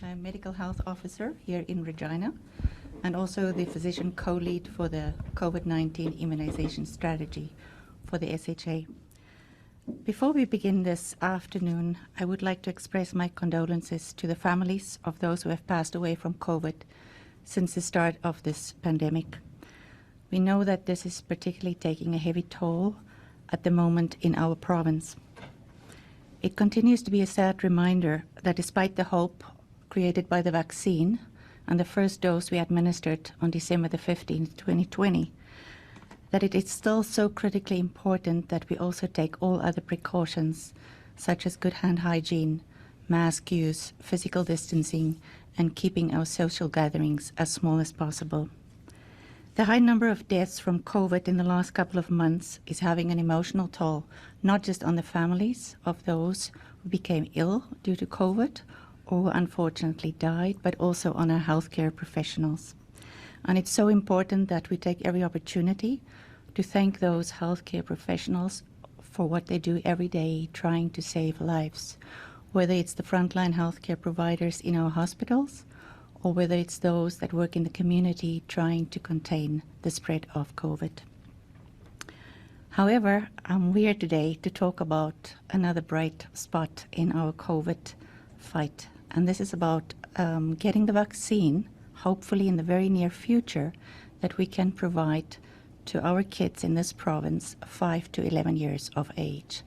I'm Medical Health Officer here in Regina and also the Physician Co-Lead for the COVID-19 immunization strategy for the SHA. Before we begin this afternoon, I would like to express my condolences to the families of those who have passed away from COVID since the start of this pandemic. We know that this is particularly taking a heavy toll at the moment in our province. It continues to be a sad reminder that despite the hope created by the vaccine and the first dose we administered on December the 15th, 2020, that it is still so critically important that we also take all other precautions such as good hand hygiene, mask use, physical distancing, and keeping our social gatherings as small as possible. The high number of deaths from COVID in the last couple of months is having an emotional toll, not just on the families of those who became ill due to COVID or who unfortunately died, but also on our healthcare professionals. And it's so important that we take every opportunity to thank those healthcare professionals for what they do every day trying to save lives, whether it's the frontline healthcare providers in our hospitals or whether it's those that work in the community trying to contain the spread of COVID. However, I'm here today to talk about another bright spot in our COVID fight, and this is about getting the vaccine, hopefully in the very near future, that we can provide to our kids in this province 5 to 11 years of age.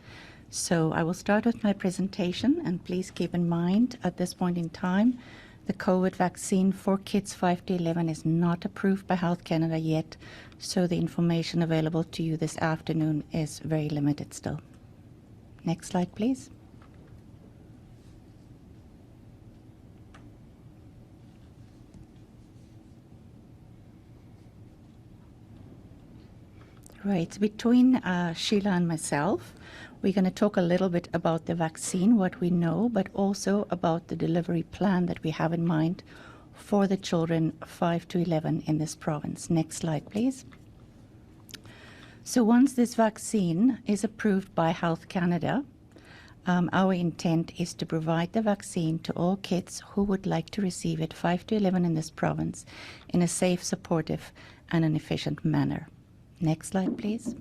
So I will start with my presentation, and please keep in mind at this point in time the COVID vaccine for kids 5 to 11 is not approved by Health Canada yet, so the information available to you this afternoon is very limited still. Next slide, please. Right, between Sheila and myself, we're going to talk a little bit about the vaccine, what we know, but also about the delivery plan that we have in mind for the children 5 to 11 in this province. Next slide, please. So once this vaccine is approved by Health Canada, our intent is to provide the vaccine to all kids who would like to receive it 5 to 11 in this province in a safe, supportive, and an efficient manner. Next slide, please.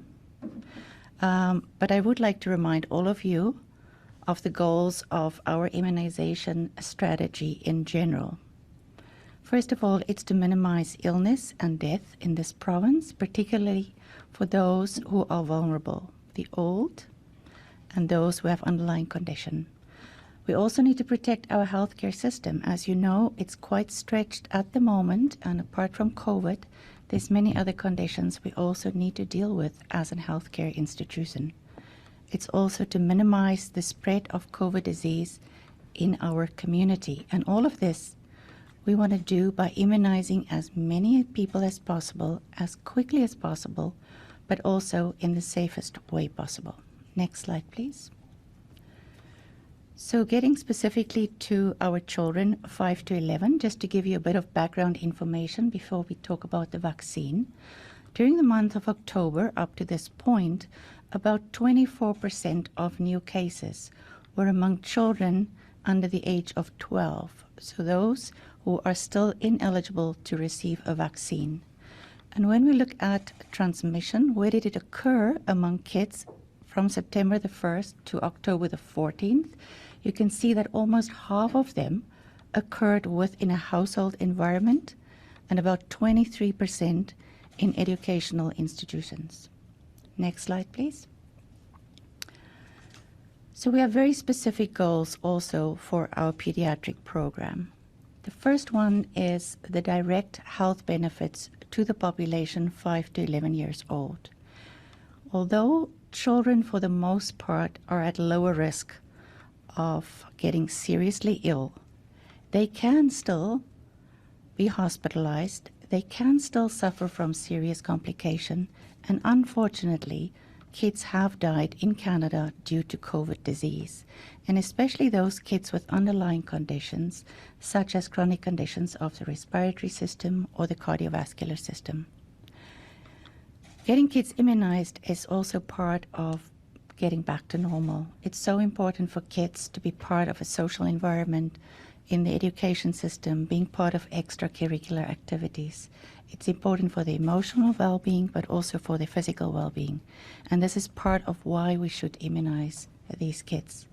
But I would like to remind all of you of the goals of our immunization strategy in general. First of all, it's to minimize illness and death in this province, particularly for those who are vulnerable, the old and those who have underlying condition. We also need to protect our healthcare system. As you know, it's quite stretched at the moment, and apart from COVID, there's many other conditions we also need to deal with as a healthcare institution. It's also to minimize the spread of COVID disease in our community. And all of this we want to do by immunizing as many people as possible, as quickly as possible, but also in the safest way possible. Next slide, please. So getting specifically to our children 5 to 11, just to give you a bit of background information before we talk about the vaccine. During the month of October up to this point, about 24% of new cases were among children under the age of 12, so those who are still ineligible to receive a vaccine. And when we look at transmission, where did it occur among kids from September the 1st to October the 14th, you can see that almost half of them occurred within a household environment and about 23% in educational institutions. Next slide, please. So we have very specific goals also for our pediatric program. The first one is the direct health benefits to the population 5 to 11 years old. Although children for the most part are at lower risk of getting seriously ill, they can still be hospitalized, they can still suffer from serious complication, and unfortunately, kids have died in Canada due to COVID disease, and especially those kids with underlying conditions such as chronic conditions of the respiratory system or the cardiovascular system. Getting kids immunized is also part of getting back to normal. It's so important for kids to be part of a social environment, in the education system, being part of extracurricular activities. It's important for the emotional well-being, but also for the physical well-being. And this is part of why we should immunize these kids.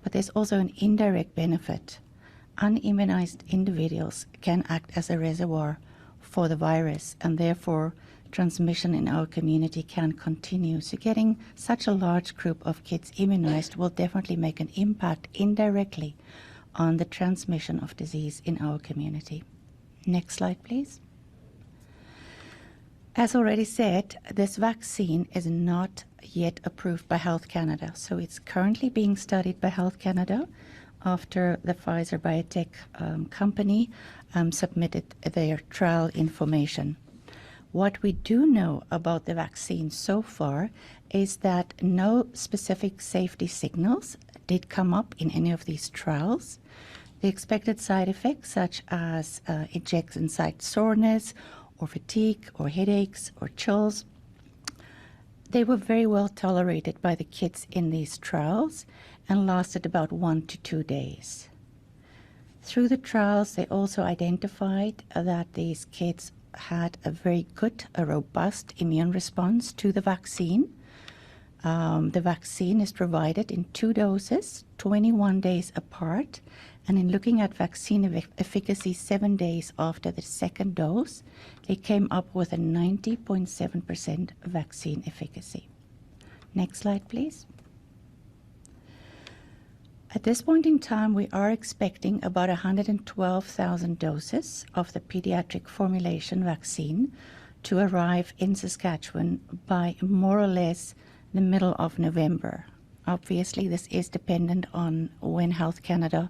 But there's also an indirect benefit. Unimmunized individuals can act as a reservoir for the virus, and therefore transmission in our community can continue. So getting such a large group of kids immunized will definitely make an impact indirectly on the transmission of disease in our community. Next slide, please. As already said, this vaccine is not yet approved by Health Canada. So it's currently being studied by Health Canada after the Pfizer Biotech company submitted their trial information. What we do know about the vaccine so far is that no specific safety signals did come up in any of these trials. The expected side effects, such as injection site soreness, or fatigue, or headaches, or chills, they were very well tolerated by the kids in these trials and lasted about 1 to 2 days. Through the trials, they also identified that these kids had a very good, a robust immune response to the vaccine. The vaccine is provided in 2 doses, 21 days apart, and in looking at vaccine efficacy 7 days after the second dose, they came up with a 90.7% vaccine efficacy. Next slide, please. At this point in time, we are expecting about 112,000 doses of the pediatric formulation vaccine to arrive in Saskatchewan by more or less the middle of November. Obviously, this is dependent on when Health Canada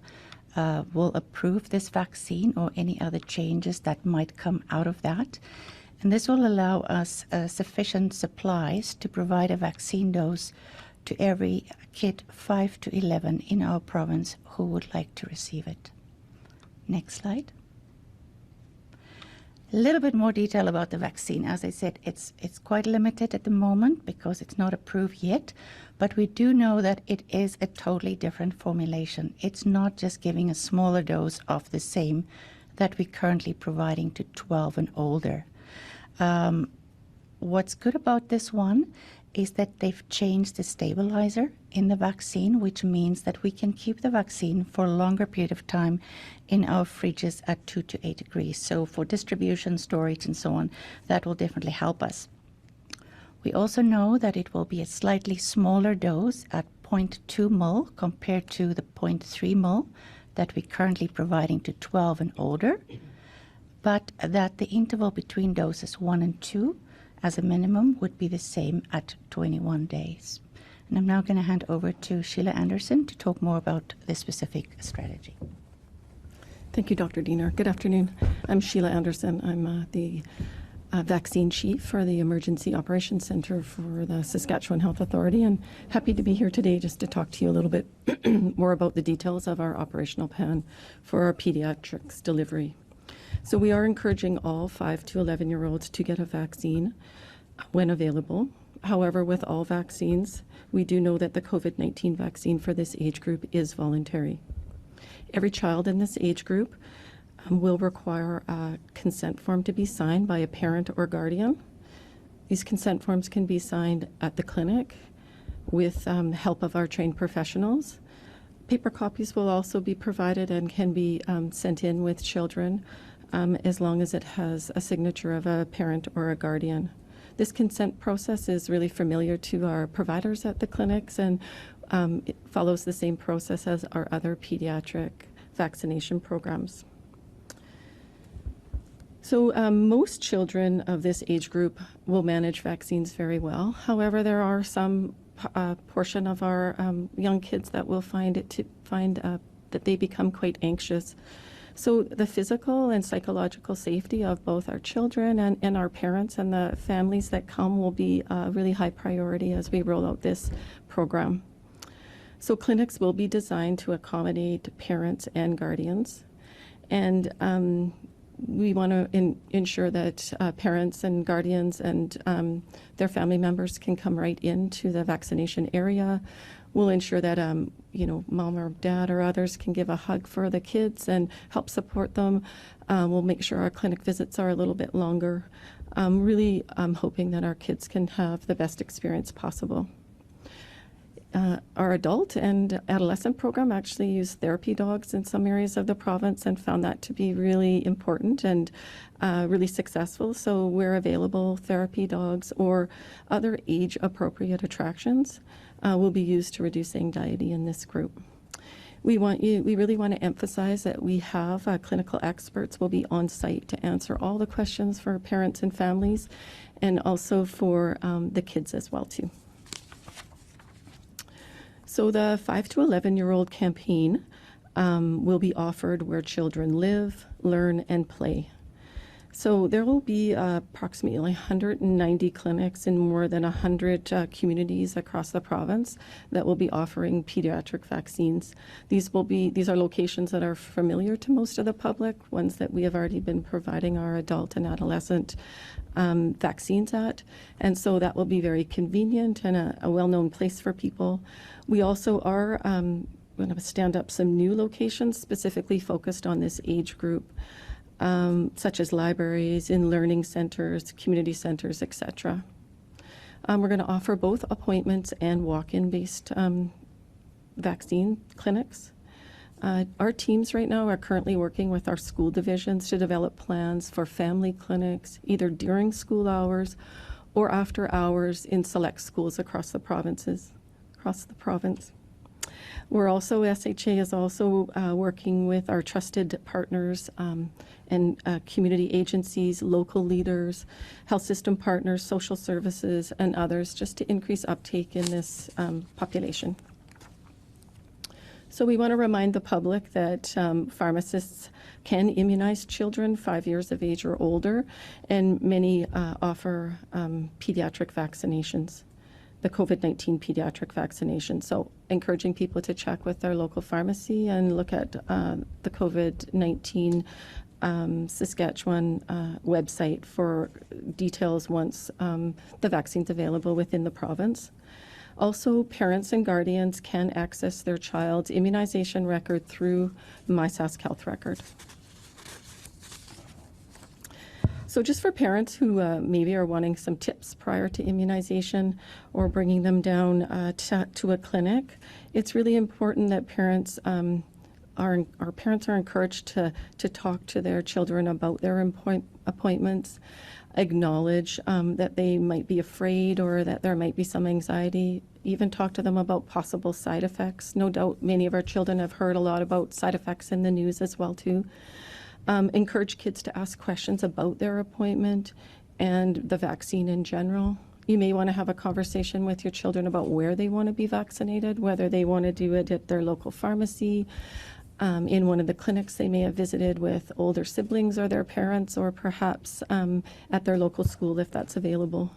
will approve this vaccine or any other changes that might come out of that. And this will allow us sufficient supplies to provide a vaccine dose to every kid 5 to 11 in our province who would like to receive it. Next slide. A little bit more detail about the vaccine. As I said, it's quite limited at the moment because it's not approved yet, but we do know that it is a totally different formulation. It's not just giving a smaller dose of the same that we're currently providing to 12 and older. What's good about this one is that they've changed the stabilizer in the vaccine, which means that we can keep the vaccine for a longer period of time in our fridges at 2 to 8 degrees. So for distribution, storage, and so on, that will definitely help us. We also know that it will be a slightly smaller dose at 0.2 ml compared to the 0.3 ml that we're currently providing to 12 and older, but that the interval between doses 1 and 2 as a minimum would be the same at 21 days. And I'm now going to hand over to Sheila Anderson to talk more about this specific strategy. Thank you, Dr. Diener. Good afternoon. I'm Sheila Anderson. I'm the vaccine chief for the Emergency Operations Center for the Saskatchewan Health Authority, and happy to be here today just to talk to you a little bit more about the details of our operational plan for our pediatrics delivery. So we are encouraging all 5 to 11-year-olds to get a vaccine when available. However, with all vaccines, we do know that the COVID-19 vaccine for this age group is voluntary. Every child in this age group will require a consent form to be signed by a parent or guardian. These consent forms can be signed at the clinic with help of our trained professionals. Paper copies will also be provided and can be sent in with children as long as it has a signature of a parent or a guardian. This consent process is really familiar to our providers at the clinics, and it follows the same process as our other pediatric vaccination programs. So most children of this age group will manage vaccines very well. However, there are some portion of our young kids that will find that they become quite anxious. So the physical and psychological safety of both our children and our parents and the families that come will be a really high priority as we roll out this program. So clinics will be designed to accommodate parents and guardians, and we want to ensure that parents and guardians and their family members can come right into the vaccination area We'll ensure that, mom or dad or others can give a hug for the kids and help support them. We'll make sure our clinic visits are a little bit longer. Really hoping that our kids can have the best experience possible. Our adult and adolescent program actually used therapy dogs in some areas of the province and found that to be really important and really successful. So where available, therapy dogs or other age-appropriate attractions will be used to reduce anxiety in this group. We really want to emphasize that we have clinical experts will be on site to answer all the questions for parents and families, and also for the kids as well too. So the 5 to 11-year-old campaign will be offered where children live, learn, and play. So there will be approximately 190 clinics in more than 100 communities across the province that will be offering pediatric vaccines. These are locations that are familiar to most of the public, ones that we have already been providing our adult and adolescent vaccines at. And so that will be very convenient and a well-known place for people. We also are going to stand up some new locations specifically focused on this age group, such as libraries, in learning centers, community centers, etc. We're going to offer both appointments and walk-in based vaccine clinics. Our teams right now are currently working with our school divisions to develop plans for family clinics, either during school hours or after hours in select schools across the province. We're also, SHA is also working with our trusted partners and community agencies, local leaders, health system partners, social services, and others, just to increase uptake in this population. So we want to remind the public that pharmacists can immunize children 5 years of age or older, and many offer pediatric vaccinations, the COVID-19 pediatric vaccination. So encouraging people to check with their local pharmacy and look at the COVID-19 Saskatchewan website for details once the vaccine's available within the province. Also, parents and guardians can access their child's immunization record through My Sask Health Record. So just for parents who maybe are wanting some tips prior to immunization or bringing them down to a clinic, it's really important that parents are encouraged to talk to their children about their appointments, acknowledge that they might be afraid or that there might be some anxiety, even talk to them about possible side effects. No doubt many of our children have heard a lot about side effects in the news as well too. Encourage kids to ask questions about their appointment and the vaccine in general. You may want to have a conversation with your children about where they want to be vaccinated, whether they want to do it at their local pharmacy, in one of the clinics they may have visited with older siblings or their parents, or perhaps at their local school if that's available.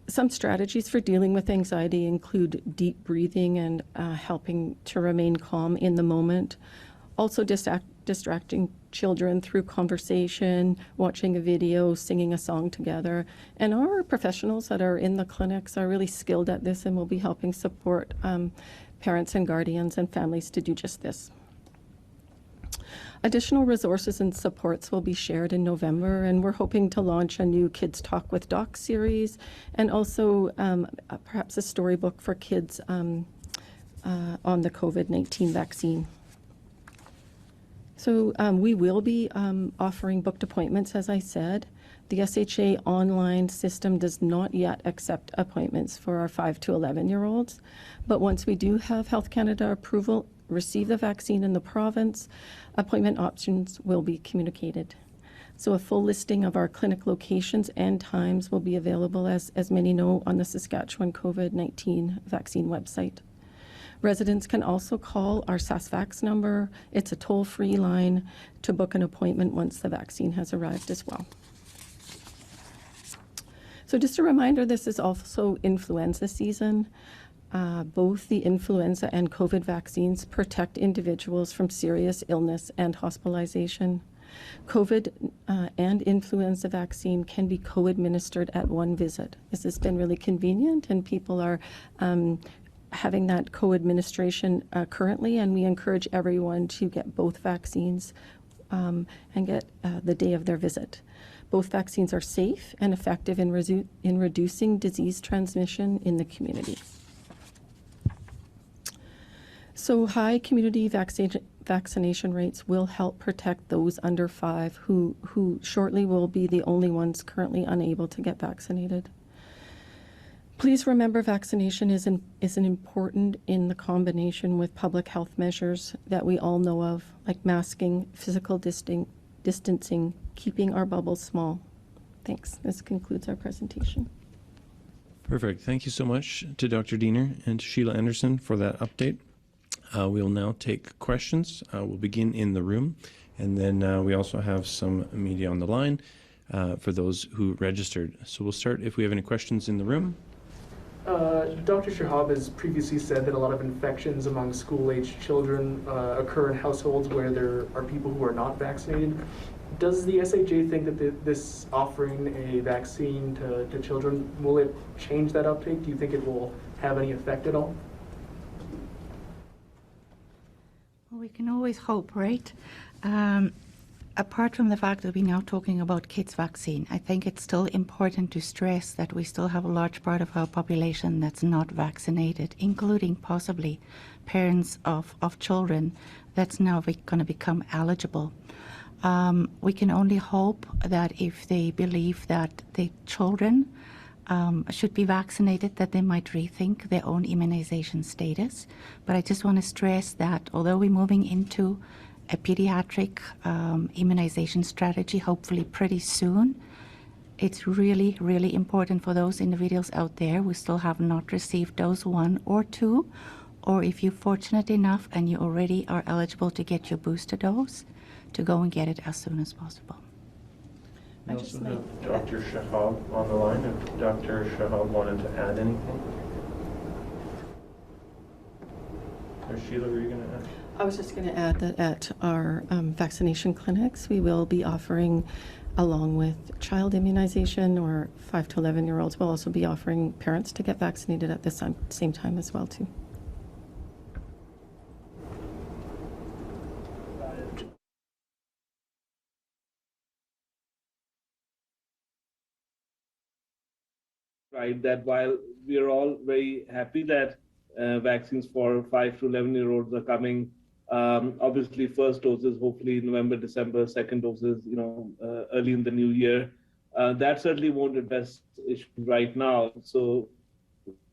Some strategies for dealing with anxiety include deep breathing and helping to remain calm in the moment. Also distracting children through conversation, watching a video, singing a song together. And our professionals that are in the clinics are really skilled at this and will be helping support parents and guardians and families to do just this. Additional resources and supports will be shared in November, and we're hoping to launch a new Kids Talk with Doc series, and also perhaps a storybook for kids on the COVID-19 vaccine. So we will be offering booked appointments, as I said. The SHA online system does not yet accept appointments for our 5 to 11-year-olds, but once we do have Health Canada approval, receive the vaccine in the province, appointment options will be communicated. So a full listing of our clinic locations and times will be available, as many know, on the Saskatchewan COVID-19 vaccine website. Residents can also call our SaskVax number. It's a toll-free line to book an appointment once the vaccine has arrived as well. So just a reminder, this is also influenza season. Both the influenza and COVID vaccines protect individuals from serious illness and hospitalization. COVID and influenza vaccine can be co-administered at one visit. This has been really convenient, and people are having that co-administration currently, and we encourage everyone to get both vaccines and get the day of their visit. Both vaccines are safe and effective in reducing disease transmission in the community. So high community vaccination rates will help protect those under 5 who shortly will be the only ones currently unable to get vaccinated. Please remember, vaccination is important in the combination with public health measures that we all know of, like masking, physical distancing, keeping our bubbles small. Thanks. This concludes our presentation. Perfect. Thank you so much to Dr. Diener and to Sheila Anderson for that update. We will now take questions. We'll begin in the room, and then we also have some media on the line for those who registered. So we'll start if we have any questions in the room. Dr. Shahab has previously said that a lot of infections among school-aged children occur in households where there are people who are not vaccinated. Does the SHA think that this offering a vaccine to children, will it change that uptake? Do you think it will have any effect at all? Well, we can always hope, right? Apart from the fact that we're now talking about kids' vaccine, I think it's still important to stress that we still have a large part of our population that's not vaccinated, including possibly parents of children that's now going to become eligible. We can only hope that if they believe that the children should be vaccinated, that they might rethink their own immunization status. But I just want to stress that although we're moving into a pediatric immunization strategy, hopefully pretty soon, it's really, really important for those individuals out there who still have not received dose 1 or 2, or if you're fortunate enough and you already are eligible to get your booster dose, to go and get it as soon as possible. We also have Dr. Shahab on the line, if Dr. Shahab wanted to add anything. Or Sheila, were you going to add? I was just going to add that at our vaccination clinics, we will be offering, along with child immunization or 5 to 11-year-olds, we'll also be offering parents to get vaccinated at the same time as well, too. Right, that while we are all very happy that vaccines for 5 to 11-year-olds are coming, obviously first doses hopefully November, December, second doses early in the new year. That certainly won't address issues right now. So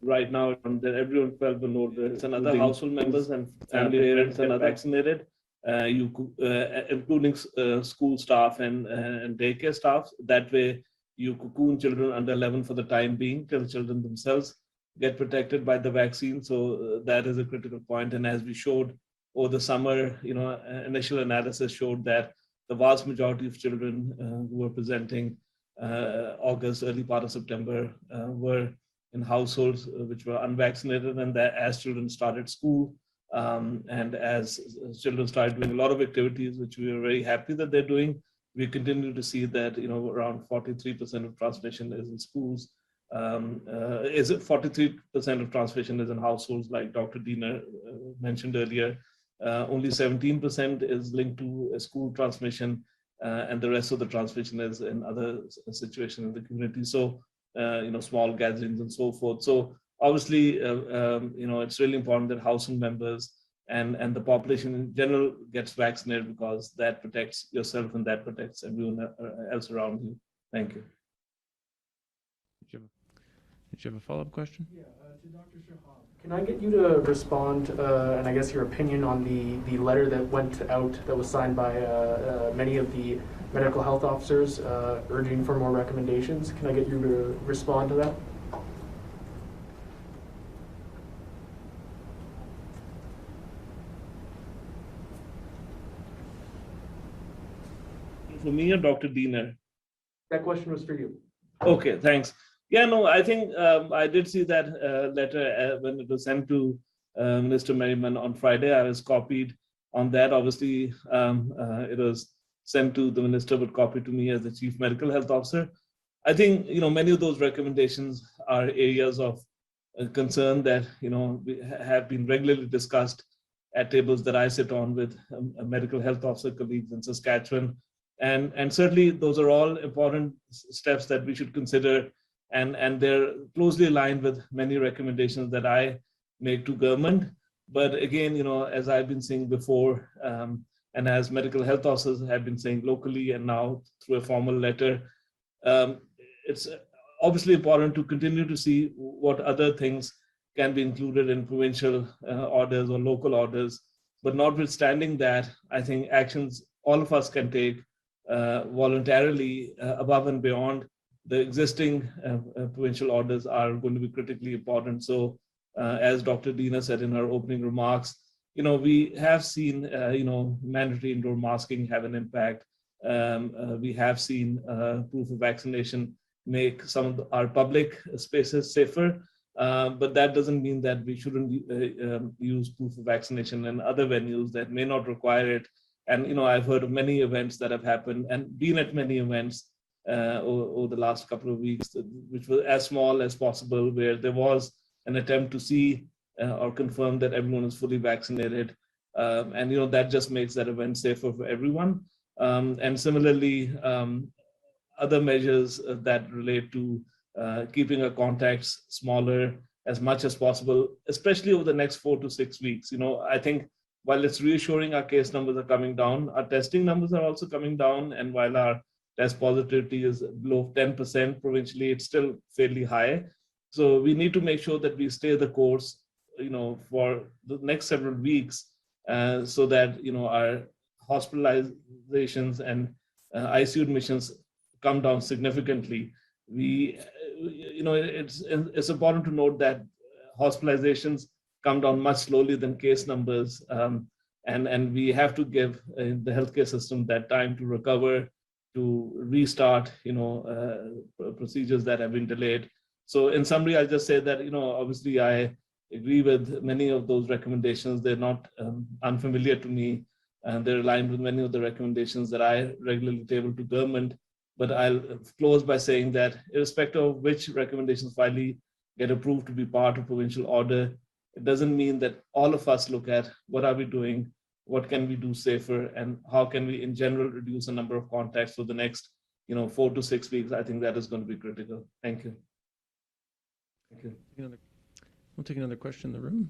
right now that everyone 12 and older and other household members and family parents are vaccinated, including school staff and daycare staff. That way you cocoon children under 11 for the time being till children themselves get protected by the vaccine. So that is a critical point. And as we showed over the summer, initial analysis showed that the vast majority of children who were presenting August, early part of September, were in households which were unvaccinated. And that as children started school and as children started doing a lot of activities, which we were very happy that they're doing, we continue to see that around 43% of transmission is in schools. Is it 43% of transmission is in households, like Dr. Diener mentioned earlier. Only 17% is linked to a school transmission, and the rest of the transmission is in other situations in the community. So, small gatherings and so forth. So obviously, it's really important that household members and the population in general gets vaccinated, because that protects yourself and that protects everyone else around you. Thank you. Did you have a follow-up question? Yeah, to Dr. Shahab. Can I get you to respond, and I guess your opinion on the letter that went out that was signed by many of the medical health officers urging for more recommendations? Can I get you to respond to that? For me or Dr. Diener? That question was for you. Okay, thanks. Yeah, no, I think I did see that letter when it was sent to Minister Merriman on Friday. I was copied on that. Obviously, it was sent to the minister, but copied to me as the chief medical health officer. I think, many of those recommendations are areas of concern that, have been regularly discussed at tables that I sit on with medical health officer colleagues in Saskatchewan. And certainly those are all important steps that we should consider, and they're closely aligned with many recommendations that I make to government. But again, as I've been saying before, and as medical health officers have been saying locally and now through a formal letter, it's obviously important to continue to see what other things can be included in provincial orders or local orders. But notwithstanding that, I think actions all of us can take voluntarily above and beyond the existing provincial orders are going to be critically important. So as Dr. Diener said in her opening remarks, we have seen, mandatory indoor masking have an impact. We have seen proof of vaccination make some of our public spaces safer, but that doesn't mean that we shouldn't use proof of vaccination in other venues that may not require it. And I've heard of many events that have happened and been at many events over the last couple of weeks, which were as small as possible, where there was an attempt to see or confirm that everyone is fully vaccinated. And that just makes that event safer for everyone. And similarly, other measures that relate to keeping our contacts smaller as much as possible, especially over the next 4 to 6 weeks. I think while it's reassuring our case numbers are coming down, our testing numbers are also coming down. And while our test positivity is below 10% provincially, it's still fairly high. So we need to make sure that we stay the course, for the next several weeks, so that, our hospitalizations and ICU admissions come down significantly. It's important to note that hospitalizations come down much slowly than case numbers, and we have to give the healthcare system that time to recover, to restart, procedures that have been delayed. So in summary, I'll just say that, obviously I agree with many of those recommendations. They're not unfamiliar to me, and they're aligned with many of the recommendations that I regularly table to government. But I'll close by saying that irrespective of which recommendations finally get approved to be part of provincial order, it doesn't mean that all of us look at what are we doing, what can we do safer, and how can we in general reduce the number of contacts for the next 4 to 6 weeks. I think that is going to be critical. Thank you. Thank you. We'll take another question in the room.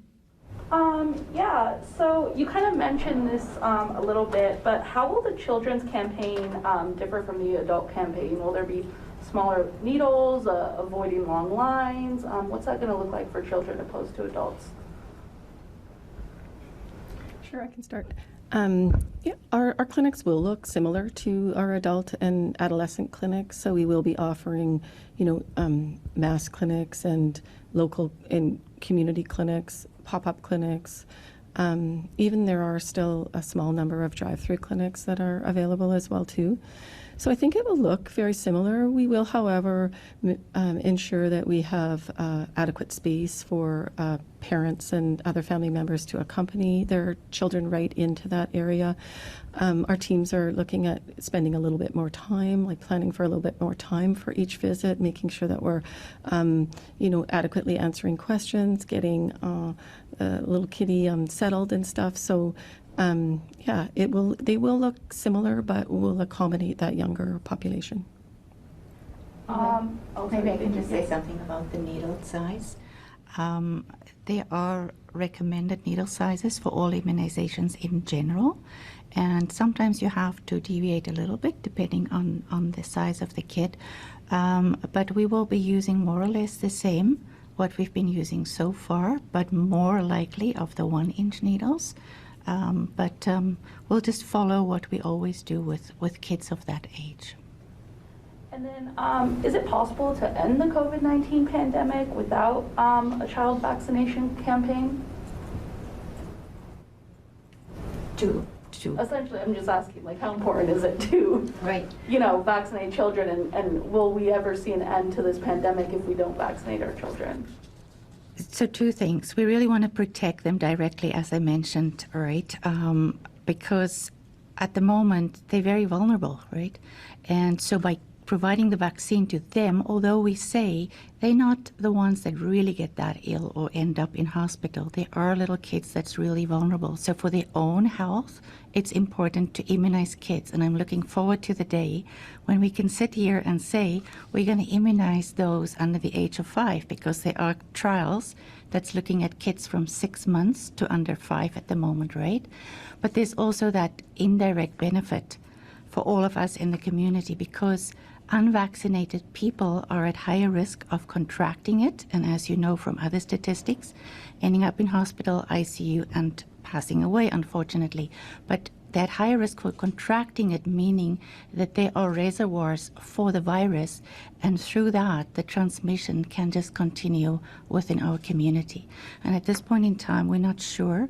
Yeah, so you kind of mentioned this a little bit, but how will the children's campaign differ from the adult campaign? Will there be smaller needles, avoiding long lines? What's that going to look like for children opposed to adults? Sure, I can start. Our clinics will look similar to our adult and adolescent clinics. So we will be offering, mass clinics and local and community clinics, pop-up clinics. Even there are still a small number of drive-through clinics that are available as well too. So I think it will look very similar. We will, however, ensure that we have adequate space for parents and other family members to accompany their children right into that area. Our teams are looking at spending a little bit more time, like planning for a little bit more time for each visit, making sure that we're, adequately answering questions, getting little kitty settled and stuff. So they will look similar, but will accommodate that younger population. Maybe I can just say something about the needle size. There are recommended needle sizes for all immunizations in general, and sometimes you have to deviate a little bit depending on the size of the kid. But we will be using more or less the same, what we've been using so far, but more likely of the 1-inch needles. But we'll just follow what we always do with kids of that age. And then, is it possible to end the COVID-19 pandemic without a child vaccination campaign? Essentially, I'm just asking, how important is it to, vaccinate children, and will we ever see an end to this pandemic if we don't vaccinate our children? So 2 things. We really want to protect them directly, as I mentioned, right? Because at the moment, they're very vulnerable, right? And so by providing the vaccine to them, although we say they're not the ones that really get that ill or end up in hospital, they are little kids that's really vulnerable. So for their own health, it's important to immunize kids. And I'm looking forward to the day when we can sit here and say we're going to immunize those under the age of 5, because there are trials that's looking at kids from 6 months to under 5 at the moment, right? But there's also that indirect benefit for all of us in the community, because unvaccinated people are at higher risk of contracting it, and as you know from other statistics, ending up in hospital, ICU, and passing away, unfortunately. But that higher risk for contracting it, meaning that there are reservoirs for the virus, and through that, the transmission can just continue within our community. And at this point in time, we're not sure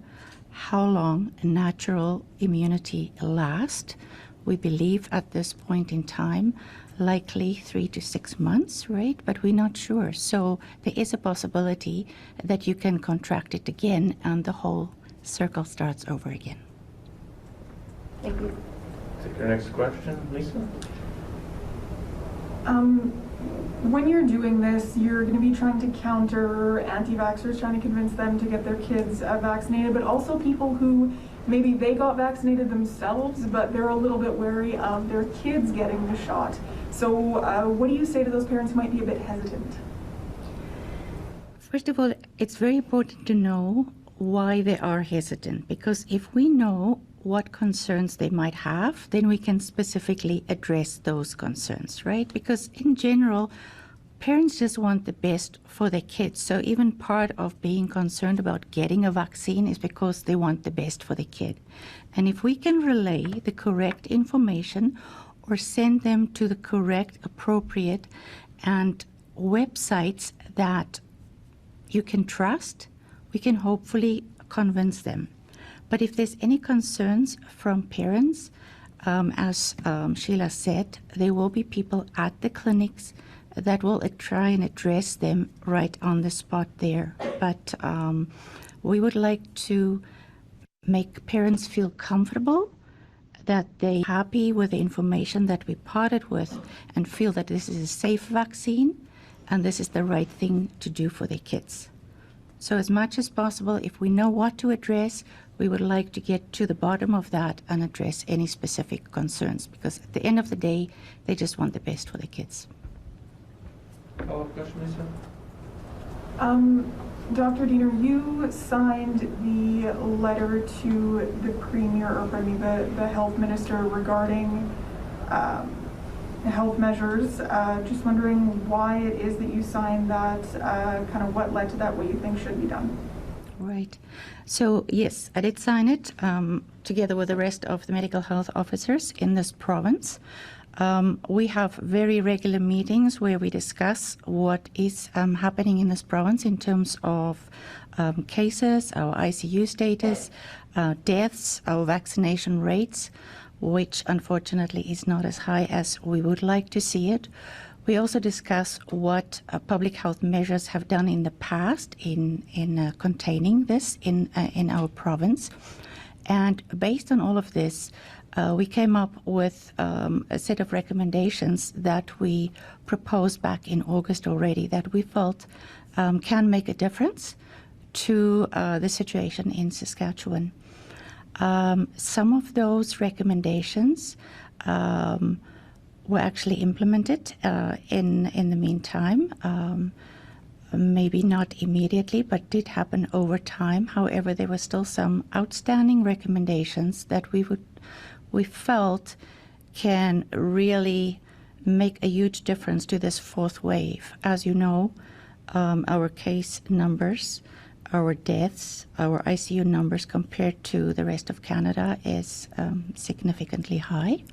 how long natural immunity lasts. We believe at this point in time, likely 3 to 6 months, right? But we're not sure. So there is a possibility that you can contract it again and the whole circle starts over again. Thank you. Take your next question, Lisa. When you're doing this, you're going to be trying to counter anti-vaxxers, trying to convince them to get their kids vaccinated, but also people who maybe they got vaccinated themselves, but they're a little bit wary of their kids getting the shot. So what do you say to those parents who might be a bit hesitant? First of all, it's very important to know why they are hesitant, because if we know what concerns they might have, then we can specifically address those concerns, right? Because in general, parents just want the best for their kids. So even part of being concerned about getting a vaccine is because they want the best for the kid. And if we can relay the correct information or send them to the correct, appropriate, and websites that you can trust, we can hopefully convince them. But if there's any concerns from parents, as Sheila said, there will be people at the clinics that will try and address them right on the spot there. But we would like to make parents feel comfortable, that they're happy with the information that we parted with, and feel that this is a safe vaccine and this is the right thing to do for their kids. So as much as possible, if we know what to address, we would like to get to the bottom of that and address any specific concerns, because at the end of the day, they just want the best for their kids. Follow-up question, Lisa? Dr. Diener, you signed the letter to the Premier, or pardon me, the Health Minister regarding health measures. Just wondering why it is that you signed that, kind of what led to that, what you think should be done. Right. So yes, I did sign it together with the rest of the medical health officers in this province. We have very regular meetings where we discuss what is happening in this province in terms of cases, our ICU status, deaths, our vaccination rates, which unfortunately is not as high as we would like to see it. We also discuss what public health measures have done in the past in containing this in our province. And based on all of this, we came up with a set of recommendations that we proposed back in August already that we felt can make a difference to the situation in Saskatchewan. Some of those recommendations were actually implemented in the meantime. Maybe not immediately, but did happen over time. However, there were still some outstanding recommendations that we felt can really make a huge difference to this fourth wave. As you know, our case numbers, our deaths, our ICU numbers compared to the rest of Canada is significantly high.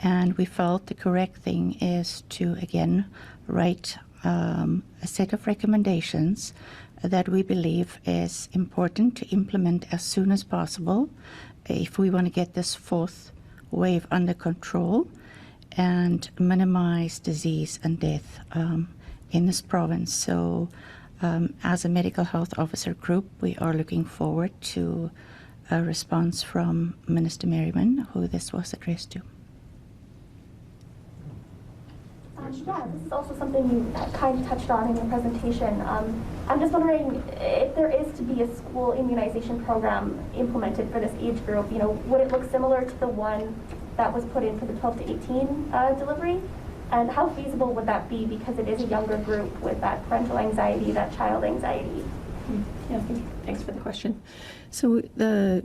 And we felt the correct thing is to, again, write a set of recommendations that we believe is important to implement as soon as possible if we want to get this fourth wave under control and minimize disease and death in this province. So as a medical health officer group, we are looking forward to a response from Minister Merriman, who this was addressed to. Yeah, this is also something you kind of touched on in your presentation. I'm just wondering if there is to be a school immunization program implemented for this age group, would it look similar to the one that was put in for the 12 to 18 delivery? And how feasible would that be, because it is a younger group with that parental anxiety, that child anxiety? Yeah, thanks for the question. So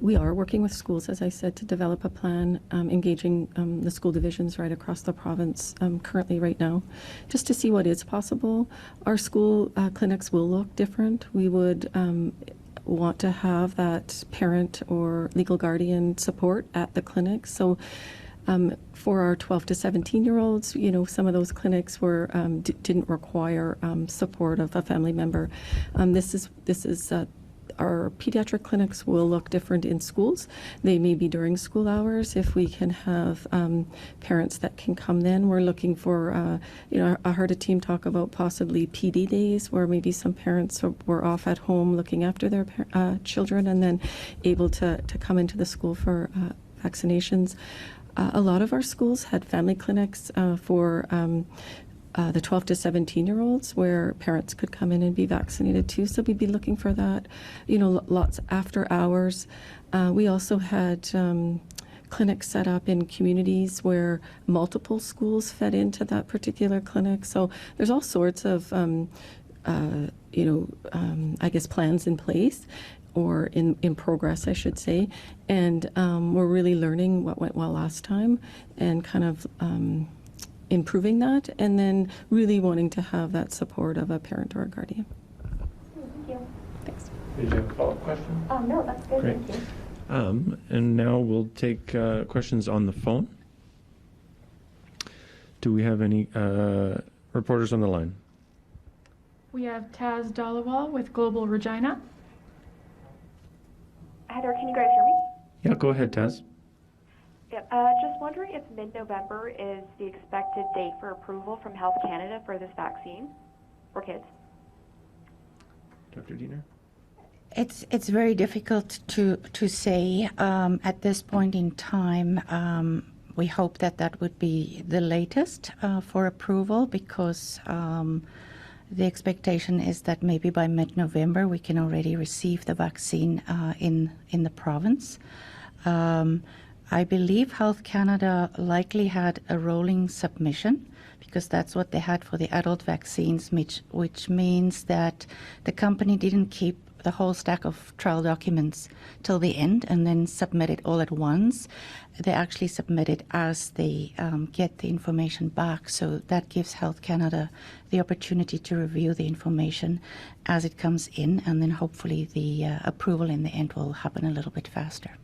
we are working with schools, as I said, to develop a plan, engaging the school divisions right across the province currently right now, just to see what is possible. Our school clinics will look different. We would want to have that parent or legal guardian support at the clinic. So for our 12 to 17-year-olds, some of those clinics were didn't require support of a family member. This is our pediatric clinics will look different in schools. They may be during school hours. If we can have parents that can come then, we're looking for, I heard a team talk about possibly PD days where maybe some parents were off at home looking after their children and then able to come into the school for vaccinations. A lot of our schools had family clinics for the 12 to 17-year-olds where parents could come in and be vaccinated too. So we'd be looking for that, lots after hours. We also had clinics set up in communities where multiple schools fed into that particular clinic. So there's all sorts of, I guess, plans in place, or in progress, I should say. And we're really learning what went well last time and kind of improving that, and then really wanting to have that support of a parent or a guardian. Thank you. Thanks. Did you have a follow-up question? No, that's good. Great. Thank you. And now we'll take questions on the phone. Do we have any reporters on the line? We have Taz Dalawal with Global Regina. Hi there, can you guys hear me? Yeah, go ahead, Taz. Yep. Just wondering if mid-November is the expected date for approval from Health Canada for this vaccine for kids. Dr. Diener? It's very difficult to say at this point in time. We hope that would be the latest for approval, because the expectation is that maybe by mid-November we can already receive the vaccine in the province. I believe Health Canada likely had a rolling submission, because that's what they had for the adult vaccines, which means that the company didn't keep the whole stack of trial documents till the end and then submit it all at once. They actually submit it as they get the information back. So that gives Health Canada the opportunity to review the information as it comes in, and then hopefully the approval in the end will happen a little bit faster.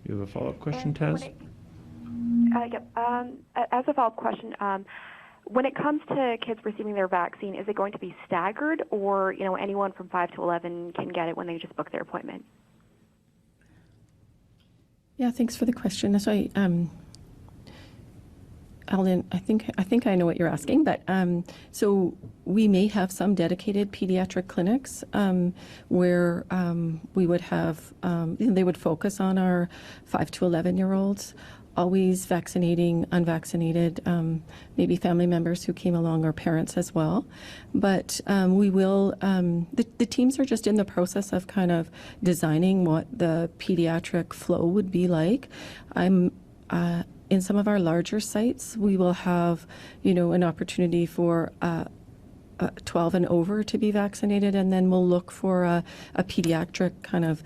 You have a follow-up question, Taz? Yep. As a follow-up question, when it comes to kids receiving their vaccine, is it going to be staggered, or anyone from 5 to 11 can get it when they just book their appointment? Yeah, thanks for the question. So Alan, I think I know what you're asking, but so we may have some dedicated pediatric clinics where we would have, they would focus on our 5 to 11-year-olds, always vaccinating unvaccinated, maybe family members who came along, or parents as well. But we will, the teams are just in the process of kind of designing what the pediatric flow would be like. In some of our larger sites, we will have, an opportunity for 12 and over to be vaccinated, and then we'll look for a pediatric kind of,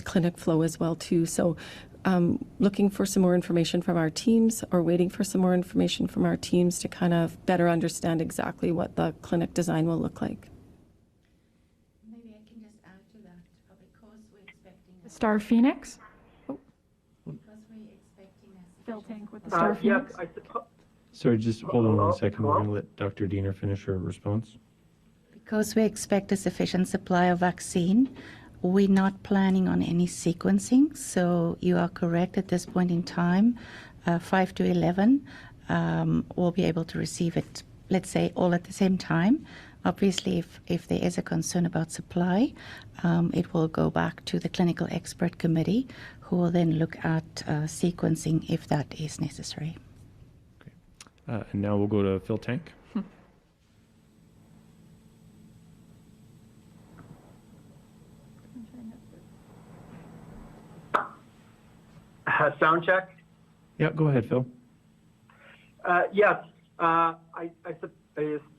clinic flow as well too. So looking for some more information from our teams, or waiting for some more information from our teams to kind of better understand exactly what the clinic design will look like. Maybe I can just add to that, because we're expecting Star Phoenix. Phil Tank with the Star Phoenix. Sorry, just hold on 1 second. We're going to let Dr. Diener finish her response. Because we expect a sufficient supply of vaccine, we're not planning on any sequencing. So you are correct at this point in time. 5 to 11 will be able to receive it, let's say, all at the same time. Obviously, if there is a concern about supply, it will go back to the clinical expert committee, who will then look at sequencing if that is necessary. And now we'll go to Phil Tank. Sound check? Yeah, go ahead, Phil. Yes, I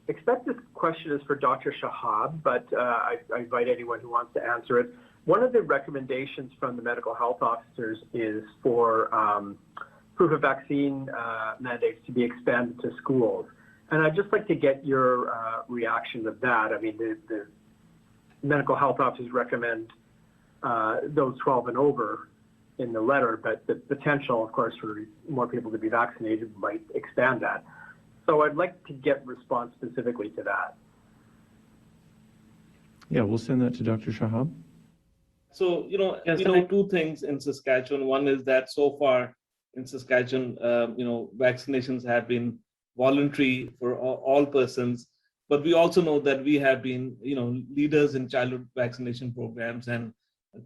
expect this question is for Dr. Shahab, but I invite anyone who wants to answer it. One of the recommendations from the medical health officers is for proof of vaccine mandates to be expanded to schools. And I'd just like to get your reaction of that. I mean, the medical health officers recommend those 12 and over in the letter, but the potential, of course, for more people to be vaccinated might expand that. So I'd like to get response specifically to that. Yeah, we'll send that to Dr. Shahab. So, two things in Saskatchewan. One is that so far in Saskatchewan, vaccinations have been voluntary for all persons, but we also know that we have been, leaders in childhood vaccination programs, and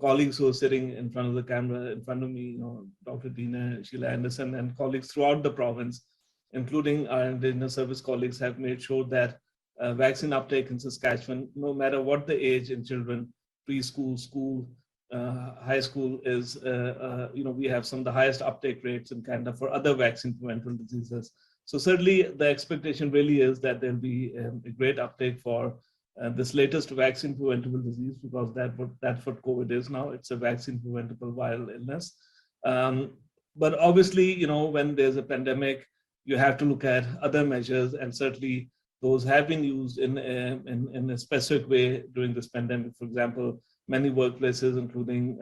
colleagues who are sitting in front of the camera, in front of me, Dr. Diener, Sheila Anderson, and colleagues throughout the province, including our Indigenous service colleagues, have made sure that vaccine uptake in Saskatchewan, no matter what the age in children, preschool, school, high school, is, we have some of the highest uptake rates in Canada for other vaccine preventable diseases. So certainly the expectation really is that there'll be a great uptake for this latest vaccine preventable disease, because that's what COVID is now. It's a vaccine preventable viral illness. But obviously, when there's a pandemic, you have to look at other measures, and certainly those have been used in a specific way during this pandemic. For example, many workplaces, including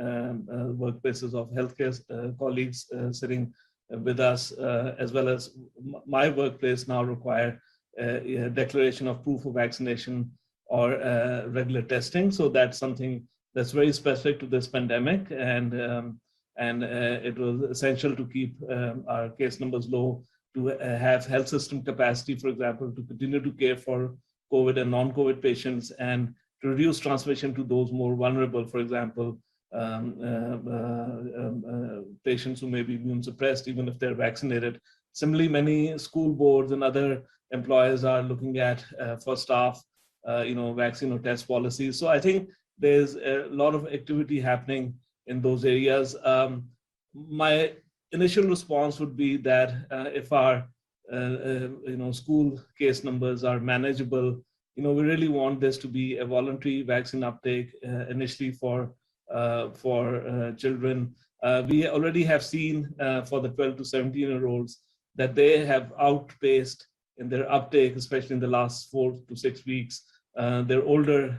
workplaces of healthcare colleagues sitting with us, as well as my workplace, now require a declaration of proof of vaccination or regular testing. So that's something that's very specific to this pandemic, and it was essential to keep our case numbers low, to have health system capacity, for example, to continue to care for COVID and non-COVID patients, and to reduce transmission to those more vulnerable, for example, patients who may be immune suppressed even if they're vaccinated. Similarly, many school boards and other employers are looking at for staff, vaccine or test policies. So I think there's a lot of activity happening in those areas. My initial response would be that if our school case numbers are manageable, we really want this to be a voluntary vaccine uptake initially for children. We already have seen for the 12 to 17-year-olds that they have outpaced in their uptake, especially in the last 4 to 6 weeks, they're older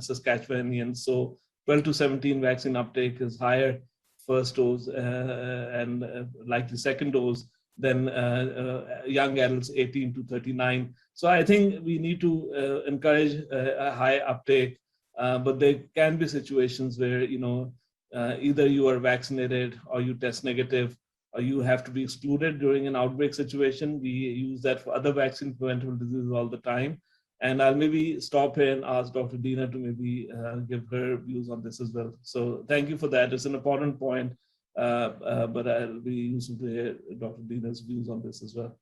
Saskatchewanians. So 12 to 17 vaccine uptake is higher first dose and likely second dose than young adults 18 to 39. So I think we need to encourage a high uptake, but there can be situations where either you are vaccinated or you test negative, or you have to be excluded during an outbreak situation. We use that for other vaccine preventable diseases all the time. And I'll maybe stop here and ask Dr. Diener to maybe give her views on this as well. So thank you for that. It's an important point, but I'll be useful to hear Dr. Diener's views on this as well.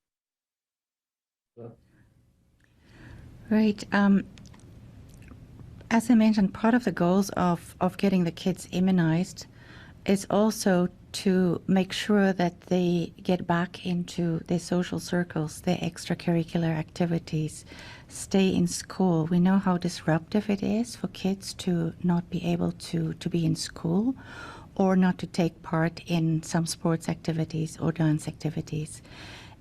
Right. As I mentioned, part of the goals of getting the kids immunized is also to make sure that they get back into their social circles, their extracurricular activities, stay in school. We know how disruptive it is for kids to not be able to be in school or not to take part in some sports activities or dance activities.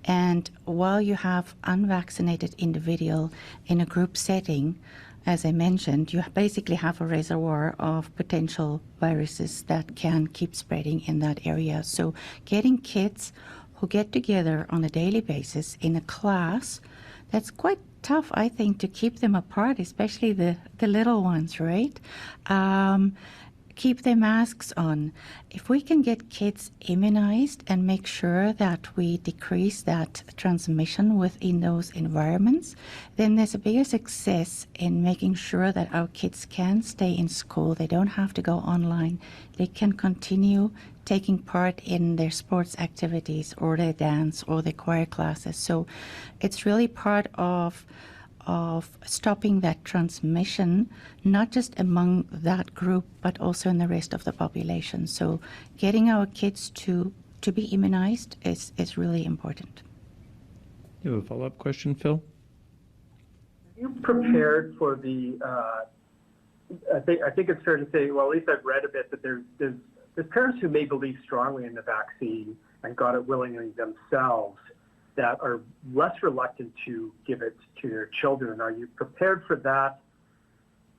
And while you have unvaccinated individual in a group setting, as I mentioned, you basically have a reservoir of potential viruses that can keep spreading in that area. So getting kids who get together on a daily basis in a class, that's quite tough, I think, to keep them apart, especially the little ones, right? keep their masks on. If we can get kids immunized and make sure that we decrease that transmission within those environments, then there's a bigger success in making sure that our kids can stay in school. They don't have to go online. They can continue taking part in their sports activities or their dance or their choir classes. So it's really part of stopping that transmission, not just among that group, but also in the rest of the population. So getting our kids to be immunized is really important. You have a follow-up question, Phil? Are you prepared for the, I think it's fair to say, well, at least I've read a bit, that there's parents who may believe strongly in the vaccine and got it willingly themselves that are less reluctant to give it to their children. Are you prepared for that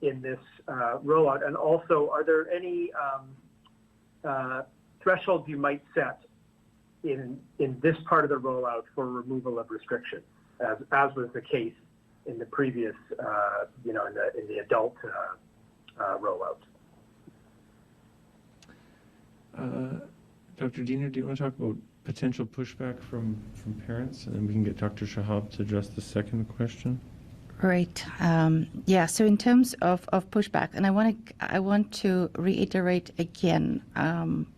in this rollout? And also, are there any thresholds you might set in this part of the rollout for removal of restrictions, as was the case in the previous, in the adult rollout? Dr. Diener, do you want to talk about potential pushback from parents, and then we can get Dr. Shahab to address the second question? Right. So in terms of pushback, and I want to reiterate again,